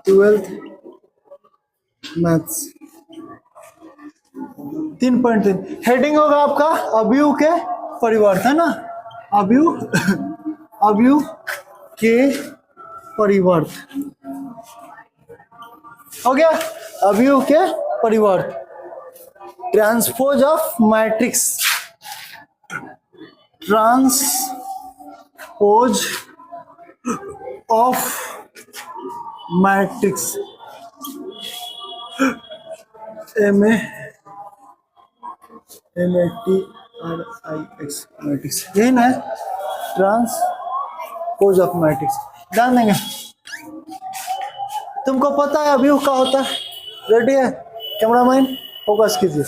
12th maths 3.3 heading होगा आपका अवयव के परिवर्त, है ना? अवयव के परिवर्त हो गया। अवयव के परिवर्त, transpose of matrix, transpose of matrix, MATRIX matrix, यही ना है ट्रांसपोज ऑफ मैट्रिक्स। ध्यान देंगे, तुमको पता है अवयव क्या होता है? रेडी है? कैमरामैन फोकस कीजिए।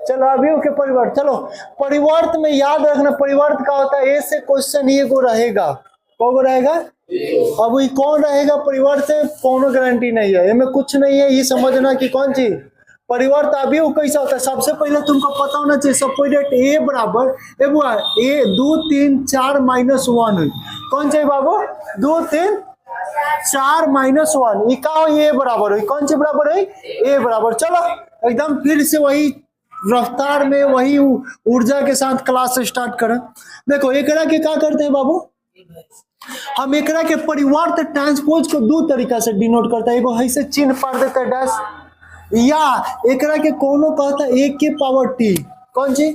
चलो अवयव के परिवर्त, चलो परिवर्त में याद रखना परिवर्त क्या होता है। ए से क्वेश्चन ये को रहेगा, कौन रहेगा? अब ये कौन रहेगा परिवर्त से कोनो गारंटी नहीं है, इसमें कुछ नहीं है। ये समझना कि कौन चीज परिवर्त अवयव कैसा होता है। सबसे पहले तुमको पता होना चाहिए सपोजिट ए बराबर ए 2 3 4 -1 हुई। कौन चाहिए बाबू? 2 3 4 -1 इका ए बराबर हुई। कौन सी बराबर हुई? ए बराबर। चलो एकदम फिर से वही रफ्तार में वही ऊर्जा के साथ क्लास स्टार्ट करें। देखो एकरा के क्या करते हैं बाबू, हम एकरा के परिवर्त ट्रांसपोज को दो तरीका से डिनोट करता है। एगो ऐसे चिन्ह पढ़ देता है डैश, या एकरा के कोनो कहता है ए के पावर टी। कौन सी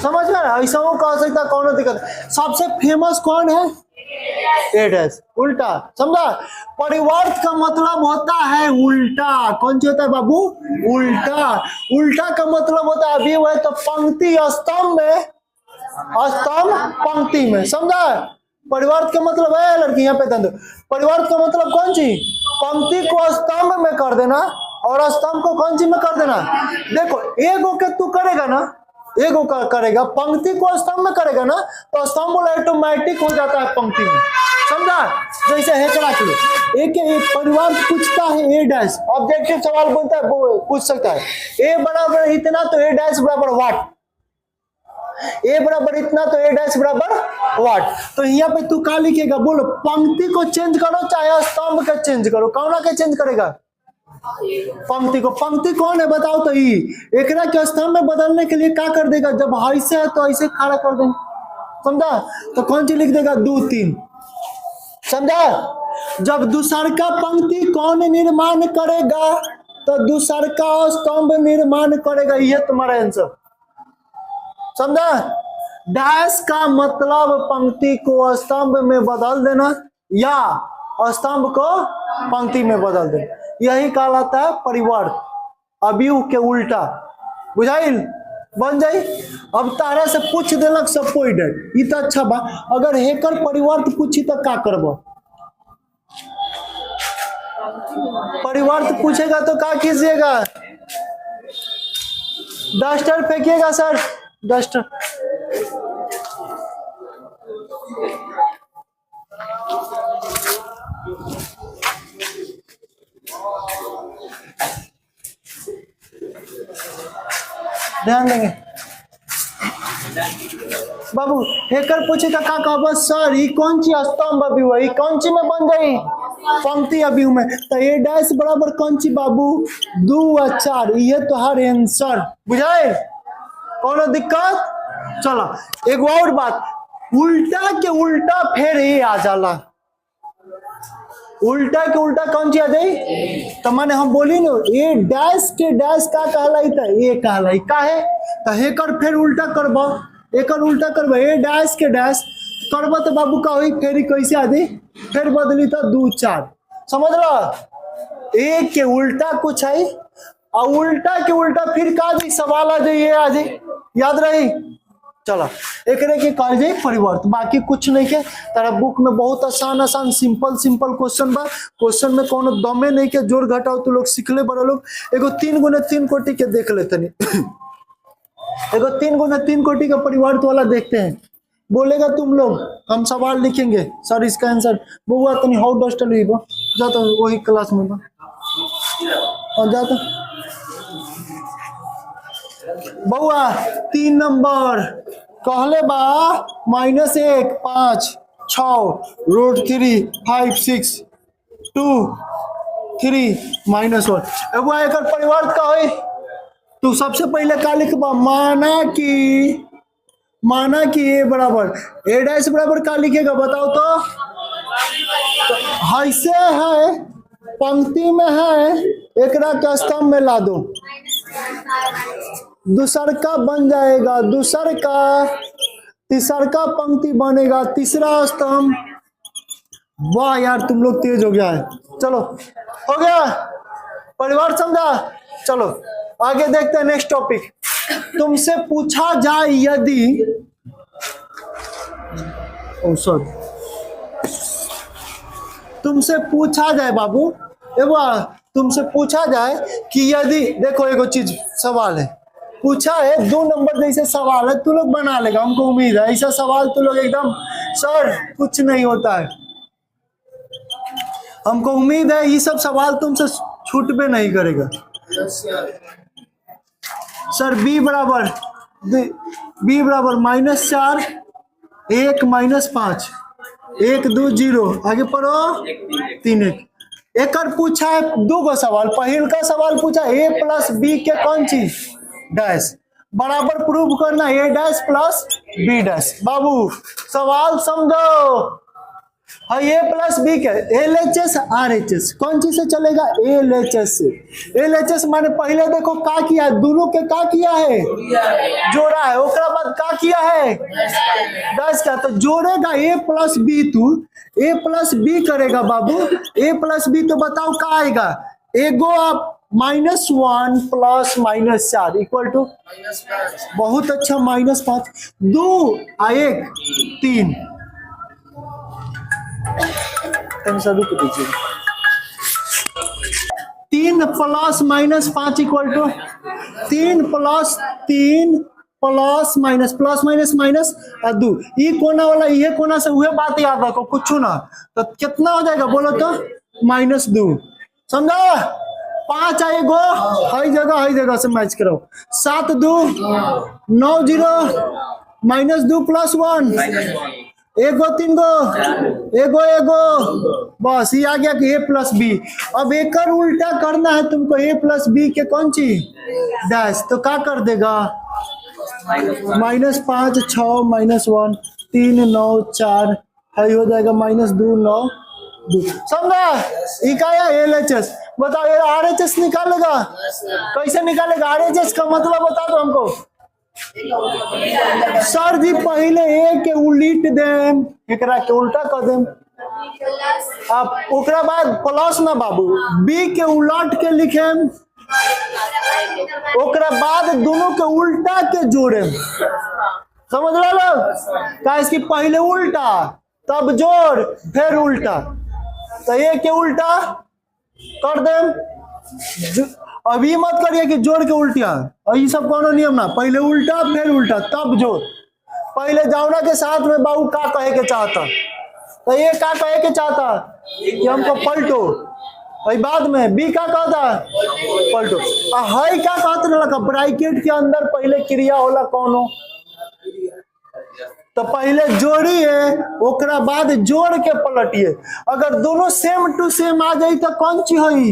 समझ में? ऐसा वो कह सकता कोनो दिक्कत। सबसे फेमस कौन है? ए डैश, उल्टा। समझा? परिवर्त का मतलब होता है उल्टा। कौन सी होता है बाबू? उल्टा। उल्टा का मतलब होता है अभी है तो पंक्ति स्तंभ में, स्तंभ पंक्ति में। समझा? परिवर्त का मतलब है लड़की यहाँ पे ध्यान दो, परिवर्त का मतलब कौन सी? पंक्ति को स्तंभ में कर देना और स्तंभ को कौन सी में कर देना। देखो एगो के तू करेगा ना, एगो का करेगा, पंक्ति को स्तंभ में करेगा ना तो स्तंभ ऑटोमेटिक हो जाता है पंक्ति में। समझा? जैसे हेकड़ा के एक परिवर्त पूछता है ए डैश, ऑब्जेक्टिव सवाल बोलता है पूछ सकता है ए बराबर इतना तो ए डैश बराबर वाट, ए बराबर इतना तो ए डैश बराबर वाट। तो यहाँ पे तू क्या लिखेगा? बोलो पंक्ति को चेंज करो चाहे स्तंभ का चेंज करो, कौन का चेंज करेगा? पंक्ति को। पंक्ति कौन है बताओ तो? ई एकरा के स्तंभ में बदलने के लिए क्या कर देगा? जब ऐसे है तो ऐसे खड़ा कर देंगे। समझा? तो कौन सी लिख देगा? 2 3। समझा? जब दूसर का पंक्ति कौन निर्माण करेगा तो दूसर का स्तंभ निर्माण करेगा। यह तुम्हारा आंसर। समझा? डैश का मतलब पंक्ति को स्तंभ में बदल देना या स्तंभ को पंक्ति में बदल देना, यही कहलाता है परिवर्त, अवयव के उल्टा। बुझाइल? बन जाई। अब तारा से पूछ देलक सपोजिट, ये तो अच्छा बा। अगर हेकर परिवर्त पूछी तो क्या करबो? परिवर्त पूछेगा तो क्या कीजिएगा? डस्टर फेंकिएगा सर, डस्टर। ध्यान देंगे बाबू। हेकर पूछेगा का कहबो सर ये कौन सी स्तंभ अवयव है, कौन सी में बन जाई? पंक्ति अवयव में। तो ए डैश बराबर कौन सी बाबू? 2 और 4। ये तो हर आंसर। बुझाए? कोनो दिक्कत? चलो एक और बात, उल्टा के उल्टा फिर ये आ जाला। उल्टा के उल्टा कौन सी आ जाई? तो मैंने हम बोली ना ये डैश के डैश का कहलाई था, ये कहलाई का है तो हेकर फिर उल्टा करबो, एकर उल्टा करबो ए डैश के डैश करबो तो बाबू का हुई फिर कैसे आ जाई? फिर बदली तो 2 4। समझ लो? ए के उल्टा कुछ है और उल्टा के उल्टा फिर का जी सवाल आ जाए, आ जाए। याद रही? चलो एक के कॉल जाए परिवर्त, बाकी कुछ नहीं के। तारा बुक में बहुत आसान आसान सिंपल सिंपल क्वेश्चन बा। क्वेश्चन में कोनो दमे नहीं के, जोड़ घटाओ तो लोग सीखले बड़ा लोग। एगो 3 गुने 3 कोटि के देख लेते नहीं। एगो 3 गुने 3 कोटि का परिवर्त वाला देखते हैं। बोलेगा तुम लोग, हम सवाल लिखेंगे सर इसका आंसर। बुआ तनी हाउ डस्ट ली बो जाता वही क्लास में बा और जाता बउआ 3 नंबर कहले बा -1 5 6 √3 5 6 2 3 -1 एगो एकर परिवर्त का होई। तू सबसे पहले का लिखबा माना कि ए बराबर ए डैश बराबर का लिखेगा बताओ तो ऐसे है पंक्ति में है एकरा के स्तंभ में ला दो दूसर का बन जाएगा दूसर का तीसर का पंक्ति बनेगा तीसरा स्तंभ। वाह यार तुम लोग तेज हो गया है। चलो हो गया परिवार समझा। चलो आगे देखते हैं नेक्स्ट टॉपिक। तुमसे पूछा जाए यदि तुमसे पूछा जाए बाबू तुमसे पूछा जाए कि यदि देखो एगो चीज सवाल है पूछा है 2 नंबर जैसे सवाल है तू लोग बना लेगा हमको उम्मीद है। ऐसा सवाल तू लोग एकदम सर कुछ नहीं होता है हमको उम्मीद है ये सब सवाल तुमसे छूटबे नहीं करेगा। सर b बराबर -4 1 -5 1 2 0 आगे पढ़ो 3 1 एकर पूछा है 2 गो सवाल। पहल का सवाल पूछा a + b के कौन चीज डैश बराबर प्रूव करना a डैश + b डैश। बाबू सवाल समझो है a + b के LHS RHS कौन चीज से चलेगा LHS से। LHS माने पहले देखो का किया है दोनों के का किया है जोड़ा है ओकरा बाद का किया है डैश का तो जोड़ेगा a + b तू a + b करेगा बाबू a + b तो बताओ का आएगा एगो आप -1 + -4 = बहुत अच्छा -5 2 1 3 रुक दीजिए 3 + -5 = 3 + 3 +- और 2 ये कोना वाला ये कोना से वह बात याद रखो कुछ ना तो कितना हो जाएगा बोलो तो -2 समझा। 5 आएगो हर जगह से मैच करो 7 2 9 0 -2 + 1 एगो 3 गो एगो बस ये आ गया कि a + b। अब एकर उल्टा करना है तुमको a + b के कौन चीज डैश तो क्या कर देगा -5 6 -1 3 9 4 है हो जाएगा -2 9 2 समझा। इकाया LHS बताओ ये RHS निकालेगा कैसे निकालेगा RHS का मतलब बता दो हमको। सर जी पहले ए के उल्ट देम एकरा के उल्टा कर देम आप ओकरा बाद प्लस ना बाबू बी के उलट के लिखेम ओकरा बाद दोनों के उल्टा के जोड़ेम समझ रहे लोग का इसकी पहले उल्टा तब जोड़ फिर उल्टा तो ए के उल्टा कर देम। अभी मत करिए कि जोड़ के उल्टिया और ये सब कोनो नियम ना पहले उल्टा फिर उल्टा तब जोड़। पहले जावना के साथ में बाबू का कहे के चाहता तो ये का कहे के चाहता कि हमको पलटो और बाद में बी का कहता पलटो हाई का कहते ना ब्रैकेट के अंदर पहले क्रिया होला कोनो तो पहले जोड़िए ओकरा बाद जोड़ के पलटिए अगर दोनों सेम टू सेम आ जाए तो कौन सी हुई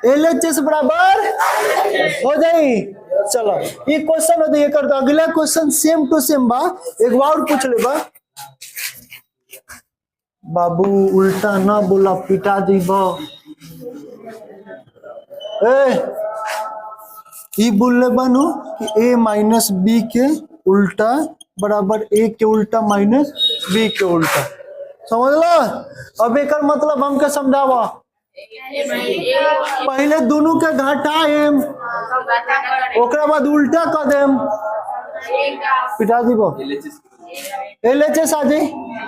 LHS बराबर हो जाए। चलो ये क्वेश्चन हो जाए कर दो अगला क्वेश्चन सेम टू सेम बा एक और पूछ ले बा बाबू उल्टा ना बोला पिटा दी बा ये बोल ले बानो कि a - b के उल्टा बराबर a के उल्टा -b के उल्टा समझ लो। अब एक मतलब हमके समझावा पहले दोनों के घटाएम ओकरा बाद उल्टा कर देम पिटा दी बा LHS आ जाए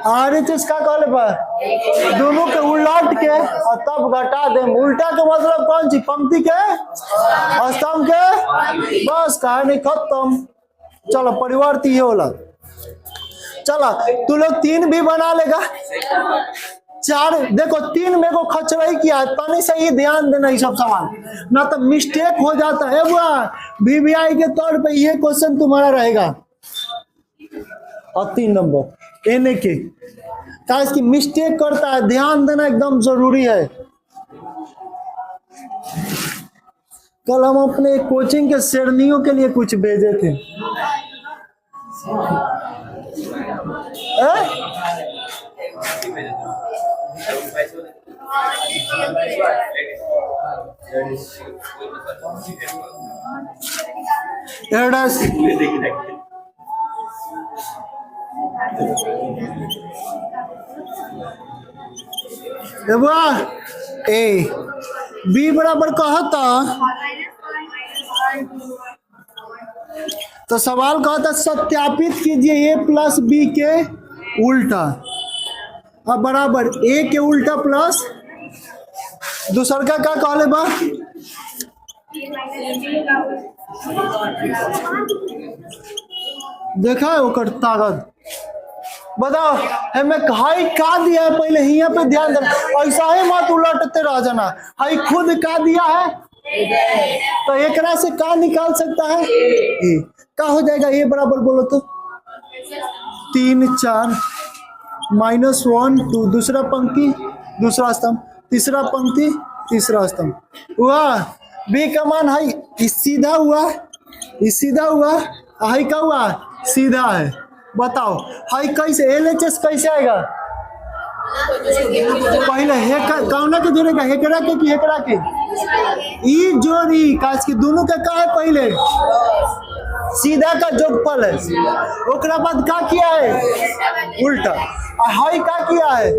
RHS का कहले बा दोनों के उलट के और तब घटा देम उल्टा के मतलब कौन सी पंक्ति के स्तंभ के बस कहानी खत्म। चलो परिवर्ती ये होला चलो तू लोग 3 भी बना लेगा 4 देखो 3 में को खचराई किया है, पानी से ही ध्यान देना ये सब सवाल, ना तो मिस्टेक हो जाता है। बुआ वीवीआई के तौर पे ये क्वेश्चन तुम्हारा रहेगा। और 3 नंबर एने के इसकी मिस्टेक करता है, ध्यान देना एकदम जरूरी है। कल हम अपने कोचिंग के शेरनियों के लिए कुछ भेजे थे। ए बी बराबर कहता तो सवाल कहता सत्यापित कीजिए ए प्लस बी के उल्टा। अब बराबर ए के उल्टा प्लस दूसर का क्या कहले बा, देखा है ओकर ताकत। बताओ हमें हाई का दिया है, पहले यहाँ पे ध्यान देना, ऐसा ही मत उलटते रह जाना। हाई खुद का दिया है तो एक से का निकाल सकता है ए, का हो जाएगा ए बराबर बोलो तो 3 4 -1 2 दूसरा पंक्ति दूसरा स्तंभ तीसरा पंक्ति तीसरा स्तंभ हुआ। बी का मान है सीधा हुआ, सीधा हुआ, हाई का हुआ सीधा है। बताओ हाई कैसे एलएचएस कैसे आएगा, पहले कौन के जोड़ेगा हेकरा के कि हेकरा के ई जोड़ी काश के दोनों का है, पहले सीधा का जोगफल है, ओकरा बाद का किया है उल्टा, हाई का किया है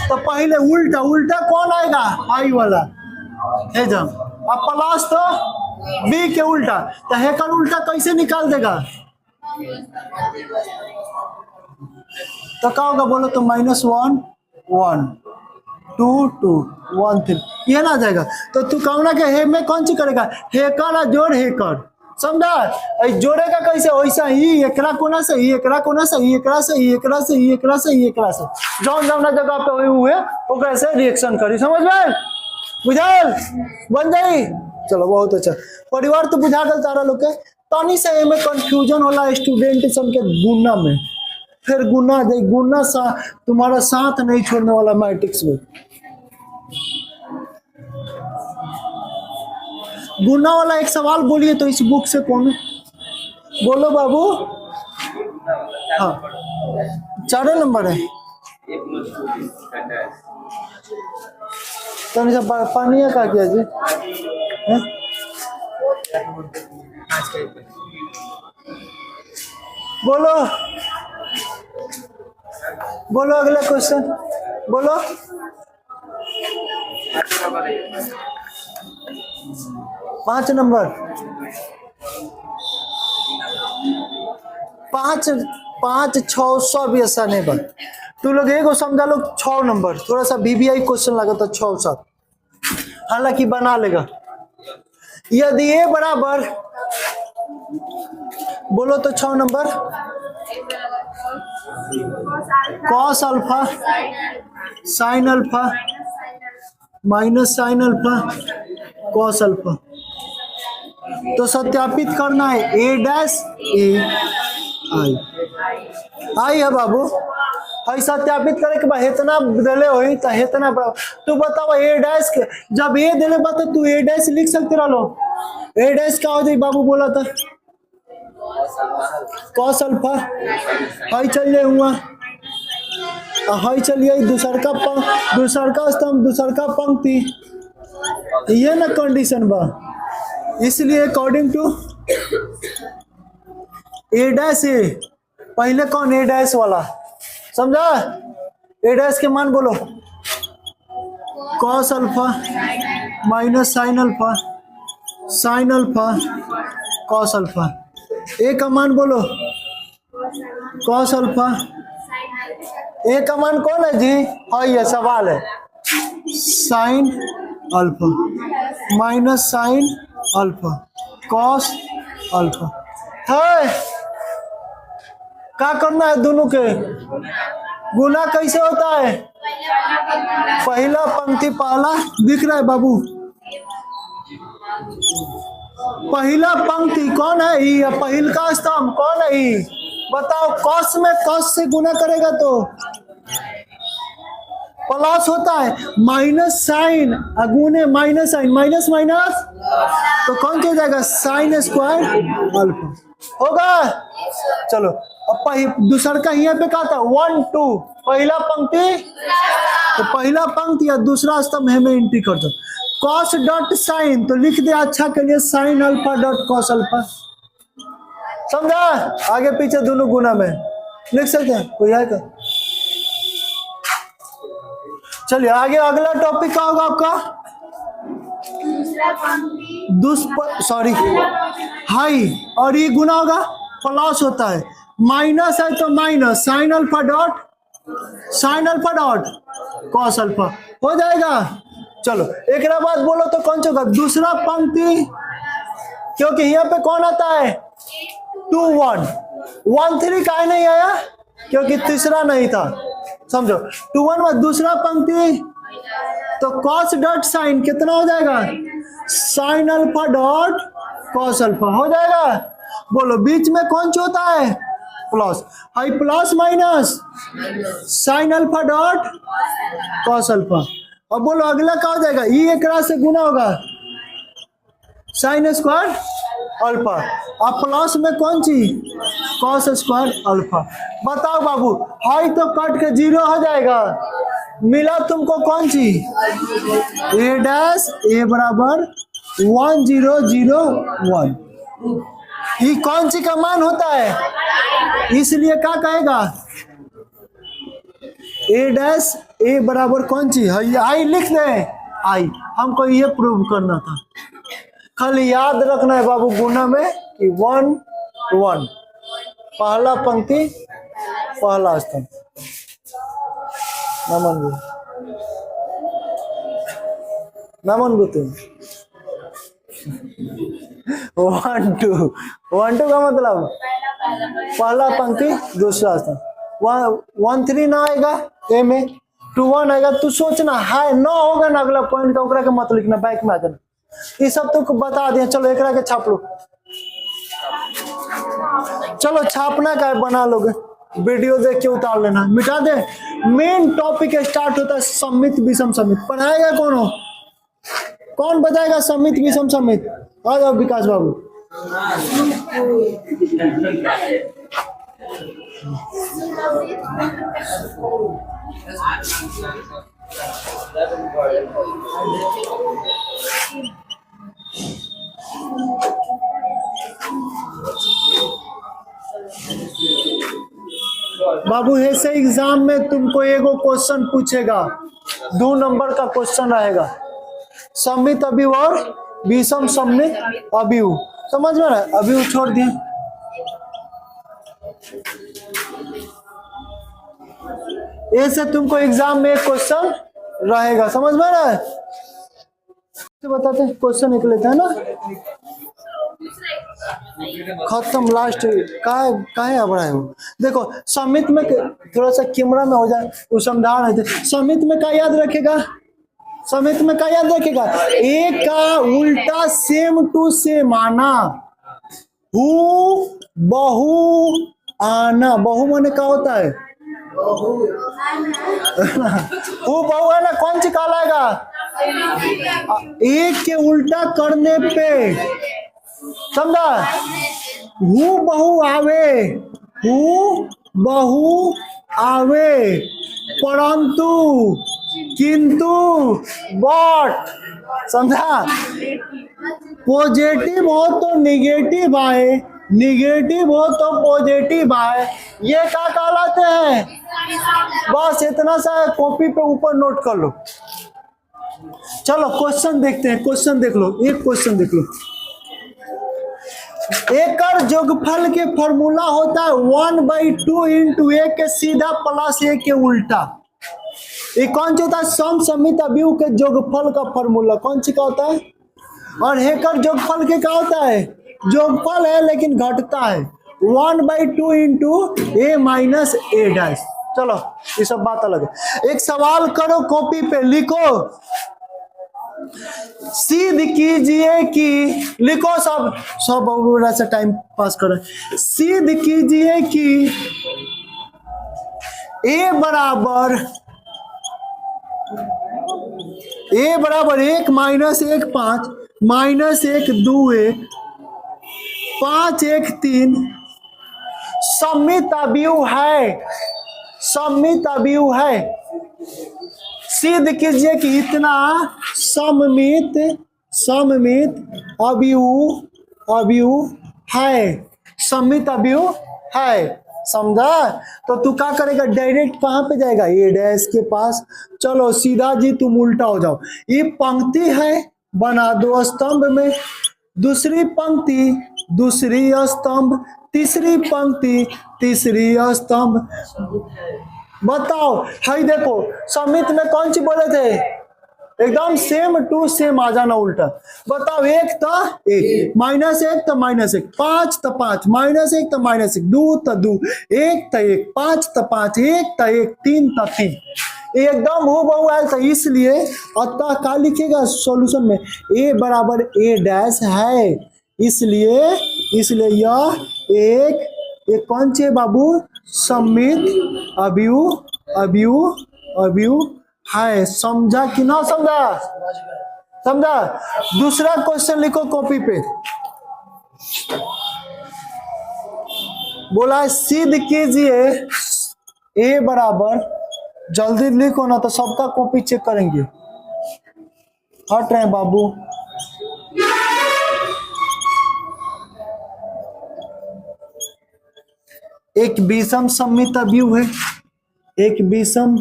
तो पहले उल्टा उल्टा कौन आएगा हाई वाला है जम, अब प्लस तो बी के उल्टा, तो हेकर उल्टा कैसे निकाल देगा तो क्या होगा बोलो तो -1 1 2 2 1 3 ये ना जाएगा। तो तू कौन के हे में कौन सी करेगा हेकर जोड़ हेकर, समझा जोड़ेगा कैसे वैसा ही एकरा कोना से ही एकरा कोना से ही एकरा से ही एकरा से ही एकरा से ही एकरा से जौन जौना जगह पे हुए वो कैसे रिएक्शन करी, समझ में बुझाल बन जाई। चलो बहुत अच्छा परिवार तो बुझा गल तारा लोग के। तनी से में कंफ्यूजन होला स्टूडेंट सब के गुना में, फिर गुना दे गुना तुम्हारा साथ नहीं छोड़ने वाला मैट्रिक्स में। गुना वाला एक सवाल बोलिए तो इस बुक से कौन बोलो बाबू। हाँ 4 नंबर है। तो सब पानी का किया जी है? बोलो बोलो अगला क्वेश्चन बोलो। 5 नंबर 5 5 6 सब ऐसा नहीं बन तू लोग एगो समझा लो 6 नंबर थोड़ा सा बीबीआई क्वेश्चन लगा था 6 7 हालांकि बना लेगा। यदि ए बराबर बोलो तो 6 number cos alpha sine alpha minus sine alpha cos alpha, तो सत्यापित करना है ए डैश ए आई आई है बाबू। आई सत्यापित करे के बाद इतना दिले हो तो इतना तू बताओ ए डैश के जब ए दिले बा तो तू ए डैश लिख सकते रहो। ए डैश का हो जाए बाबू बोला था कॉस अल्फा हाई चल जाए हुआ हाई चलिए दूसर का स्तंभ दूसर का पंक्ति ये ना कंडीशन बा, इसलिए अकॉर्डिंग टू ए डैश ए पहले कौन ए डैश वाला समझा। ए डैश के मान बोलो cos alpha minus sine alpha cos alpha. A का मान बोलो कॉस अल्फा। ए का मान कौन है जी हाँ ये सवाल है sine alpha minus sine alpha cos alpha है। क्या करना है दोनों के गुना कैसे होता है? पहला पंक्ति पहला दिख रहा है बाबू? पहला पंक्ति कौन है? ई। पहिल का स्तंभ कौन है? ई। बताओ, कॉस में कॉस से गुना करेगा तो प्लस होता है, माइनस साइन अगुने माइनस साइन, माइनस माइनस तो कौन हो जाएगा? साइन स्क्वायर अल्फा होगा। चलो अब दूसरा का यहाँ पे कहा था 1 2 पहला पंक्ति, तो पहला पंक्ति या दूसरा स्तंभ है में एंट्री कर दो। कॉस डॉट साइन तो लिख दे अच्छा के लिए sine alpha dot cos alpha. समझा? आगे पीछे दोनों गुना में लिख सकते हैं, कोई है क्या? चलिए आगे अगला टॉपिक क्या होगा आपका? सॉरी हाई, और ये गुना होगा प्लस होता है, माइनस है तो minus sine alpha dot cos alpha हो जाएगा। चलो एक बात बोलो तो कौन सा होगा? दूसरा पंक्ति, क्योंकि यहाँ पे कौन आता है? 2 1 1 3 का नहीं आया क्योंकि तीसरा नहीं था। समझो 2 1 में दूसरा पंक्ति तो कॉस डॉट साइन कितना हो जाएगा? Sine alpha dot cos alpha हो जाएगा। बोलो बीच में कौन सा होता है? Plus. High plus minus sine alpha dot cos alpha. अब बोलो अगला क्या हो जाएगा? ये एक से गुना होगा साइन स्क्वायर अल्फा, अब प्लस में कौन सी? Cos square alpha. बताओ बाबू, हाई तो कट के 0 हो जाएगा, मिला तुमको कौन सी? ए डैश ए बराबर 1 0 0 1। ये कौन सी का मान होता है? इसलिए क्या कहेगा? ए डैश ए बराबर कौन सी? आई लिख दे, आई। हमको ये प्रूव करना था, खाली याद रखना है बाबू गुना में कि 1 1 पहला पंक्ति पहला स्तंभ। नमन गुतु 1 2 का मतलब पहला पंक्ति दूसरा स्तंभ। 1 3 ना आएगा ए में, 2 1 आएगा। तू सोचना है ना होगा ना अगला पॉइंट का, ओकरा के मत लिखना, बैक में आ जाना। ये सब तो बता दिया। चलो एक के छाप लो, चलो छापना का बना लोगे, वीडियो देख के उतार लेना, मिटा दे। मेन टॉपिक स्टार्ट होता है सम्मित विषम सम्मित। पढ़ाएगा कौन हो? कौन बताएगा सम्मित विषम सम्मित? आ जाओ विकास बाबू। बाबू ऐसे एग्जाम में तुमको एगो क्वेश्चन पूछेगा, 2 नंबर का क्वेश्चन रहेगा, सम्मित अभिव और विषम सम्मित अभिव। समझ में ना? अभिव छोड़ दिए। ऐसे तुमको एग्जाम में एक क्वेश्चन रहेगा, समझ में ना? बताते क्वेश्चन निकले थे ना, खत्म लास्ट काहे अब रहे हो। देखो सम्मित में थोड़ा सा कैमरा में हो जाए, वो समझा रहे थे। सम्मित में क्या याद रखेगा? सम्मित में क्या याद रखेगा? एक का उल्टा सेम टू सेम आना, हु बहु आना। बहु माने क्या होता है? हु बहु है ना, कौन सी कहलाएगा? एक के उल्टा करने पे, समझा? हु बहु आवे, हु बहु आवे, परंतु, किंतु, बट। समझा? पॉजिटिव हो तो निगेटिव आए, निगेटिव हो तो पॉजिटिव आए, ये क्या कहलाते हैं? बस इतना सा कॉपी पे ऊपर नोट कर लो। चलो क्वेश्चन देखते हैं, क्वेश्चन देख लो, एक क्वेश्चन देख लो। एकर जोगफल के फॉर्मूला होता है 1/2 इंटू ए के सीधा प्लस ए के उल्टा। ये कौन सा होता है? सम सम्मित अभिव के जोगफल का फॉर्मूला कौन सी का होता है? और हेकर जोगफल के क्या होता है? जोगफल है लेकिन घटता है, 1/2 इंटू ए माइनस ए डैश। चलो ये सब बात अलग है। एक सवाल करो, कॉपी पे लिखो, सिद्ध कीजिए कि, लिखो सब सब बड़ा सा टाइम पास करो। सिद्ध कीजिए कि ए बराबर 1 माइनस 1 5 माइनस 1 2 1 5 1 3 सममित अवयव है, सममित अवयव है। सिद्ध कीजिए कि इतना सममित अवयव है, सममित अवयव है। समझा? तो तू क्या करेगा, डायरेक्ट कहां पे जाएगा, ए डैश के पास। चलो सीधा जी तुम उल्टा हो जाओ। ये पंक्ति है, बना दो स्तंभ में, दूसरी पंक्ति दूसरी स्तंभ, तीसरी पंक्ति तीसरी स्तंभ। बताओ, हाई देखो सममित में कौन सी बोले थे, एकदम सेम टू सेम आ जाना उल्टा। बताओ, 1 था 1, माइनस 1 था माइनस 1, 5 था 5, माइनस 1 था माइनस 1, 2 था 2, 1 था 1, 5 था 5, 1 था 1, 3 था 3, एकदम हूबहू आया था। इसलिए अतः क्या लिखेगा सॉल्यूशन में, ए बराबर ए डैश है। इसलिए यह एक कौन सी है बाबू, सममित अवयव है। समझा कि ना समझा? समझा? दूसरा क्वेश्चन लिखो कॉपी पे, बोला है सिद्ध कीजिए ए बराबर, जल्दी लिखो ना तो सबका कॉपी चेक करेंगे। हट रहे हैं बाबू। एक विषम सममित अवयव है, एक विषम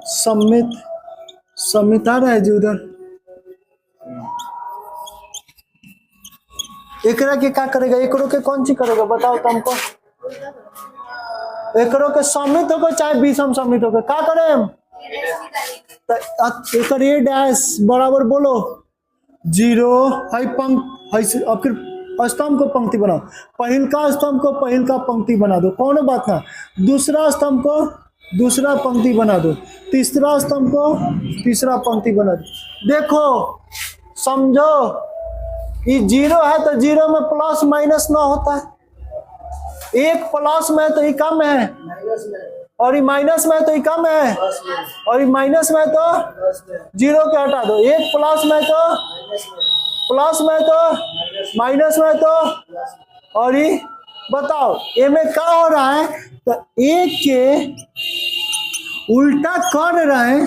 सममित आ रहा है जी उधर। एकरा के क्या करेगा, एकरो के कौन सी करेगा बताओ तुमको। एकरो के सममित होगा चाहे विषम सममित होगा, क्या करें एक ए डैश बराबर बोलो 0 हाई पंक्ति, अब फिर स्तंभ को पंक्ति बनाओ, पहिलका स्तंभ को पहिलका पंक्ति बना दो, कौन बात ना। दूसरा स्तंभ को दूसरा पंक्ति बना दो, तीसरा स्तंभ को तीसरा पंक्ति बना दो। देखो समझो, ये 0 है तो 0 में प्लस माइनस ना होता है, एक प्लस में तो ये कम है, और ये माइनस में तो ये कम है, और ये माइनस में तो 0 के हटा दो, एक प्लस में तो माइनस में तो, और ये बताओ ए में क्या हो रहा है, तो एक के उल्टा कर रहे हैं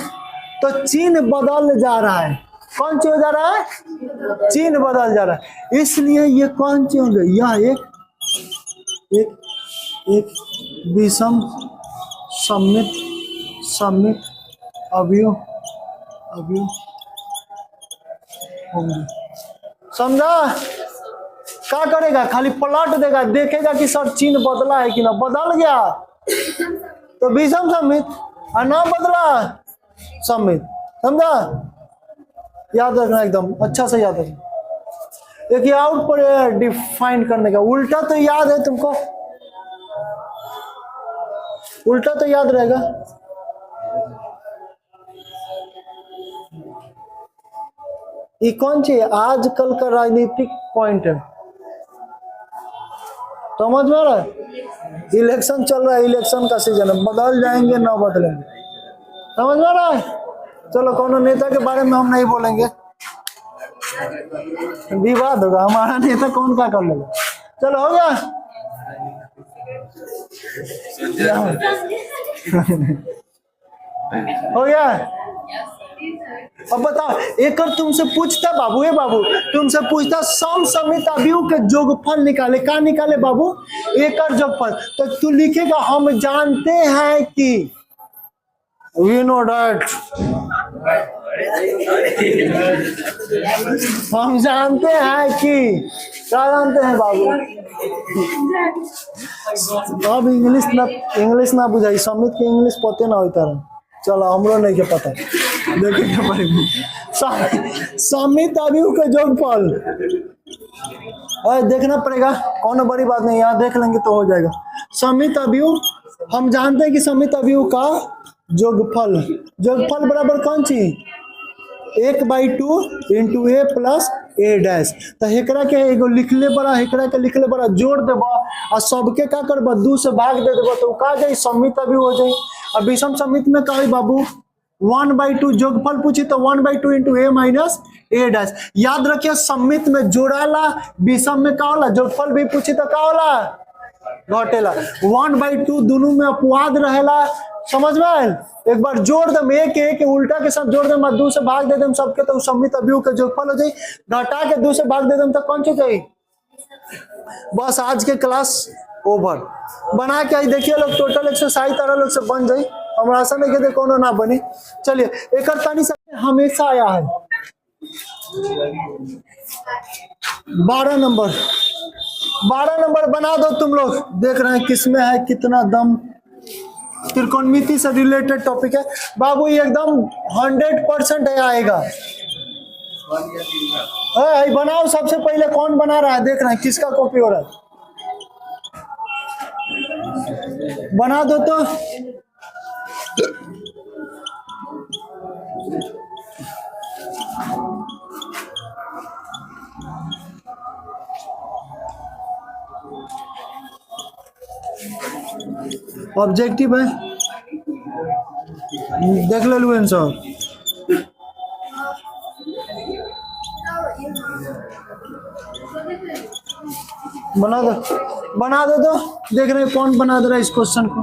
तो चिन्ह बदल जा रहा है। कौन सी हो जा रहा है, चिन्ह बदल जा रहा है। इसलिए ये कौन सी हो गई, यह एक विषम सममित अवयव होंगे। समझा? क्या करेगा, खाली पलट देगा, देखेगा कि सर चिन्ह बदला है कि ना, बदल गया तो विषम सममित, और ना बदला सममित। समझा? याद रखना, एकदम अच्छा से याद रखना। एक आउट पर डिफाइन करने का, उल्टा तो याद है तुमको, उल्टा तो याद रहेगा। ये कौन सी आजकल का राजनीतिक पॉइंट है, समझ में आ रहा है। इलेक्शन चल रहा है, इलेक्शन का सीजन है, बदल जाएंगे ना बदलेंगे, समझ में आ रहा है। चलो कोनो नेता के बारे में हम नहीं बोलेंगे, विवाद होगा, हमारा नेता कौन क्या कर लेगा। चलो हो गया हो गया। अब बताओ, एक तुमसे पूछता बाबू, ये बाबू तुमसे पूछता सममित अवयव के जोगफल निकाले, क्या निकाले बाबू, एक जोगफल, तो तू लिखेगा हम जानते हैं कि, वी नो डैट, हम जानते हैं कि, क्या जानते हैं बाबू। अब इंग्लिश ना बुझाई, समित के इंग्लिश पते ना होता रहा। चलो हमरो नहीं के पता, देखेगा पड़ेगा। समित अवयव के जोगफल देखना पड़ेगा, कौन बड़ी बात नहीं, यहाँ देख लेंगे तो हो जाएगा। समित अवयव हम जानते हैं कि सममित अवयव का जोगफल बराबर कौन चीज 1/2 इंटू ए प्लस ए डैश। तो हेकरा के एगो लिखले बड़ा हेकरा के लिखले बड़ा जोड़ देबा और सबके का करबा 2 से भाग दे देबा तो का जाई सममित अवयव हो जाई। अब विषम सममित में का है बाबू 1/2 जोगफल पूछी तो 1/2 इंटू ए माइनस ए डैश। याद रखिए सममित में जोड़ाला विषम में का होला जोगफल भी पूछी तो का होला घटेला। 1/2 दोनों में अपवाद रहेला समझ में। एक बार जोड़ दम एक उल्टा के साथ जोड़ दम 2 से भाग दे दम सबके तो सममित अवयव के जोगफल हो जाई। घटा के 2 से भाग दे दम तो कौन सी जाई। बस आज के क्लास ओवर। बना के आई देखिए लोग टोटल एक्सरसाइज तारा लोग से बन जाई। हमरा आशा नहीं के कोनो ना बने। चलिए एक तानी से हमेशा आया है 12 नंबर बना दो तुम लोग। देख रहे हैं किसमें है कितना दम। त्रिकोणमिति से रिलेटेड टॉपिक है बाबू ये एकदम 100% है आएगा। बनाओ सबसे पहले कौन बना रहा है देख रहे हैं किसका कॉपी हो रहा है बना दो तो। ऑब्जेक्टिव है देख ले लुएन सर बना दो तो। देख रहे हैं कौन बना दे रहा है इस क्वेश्चन को।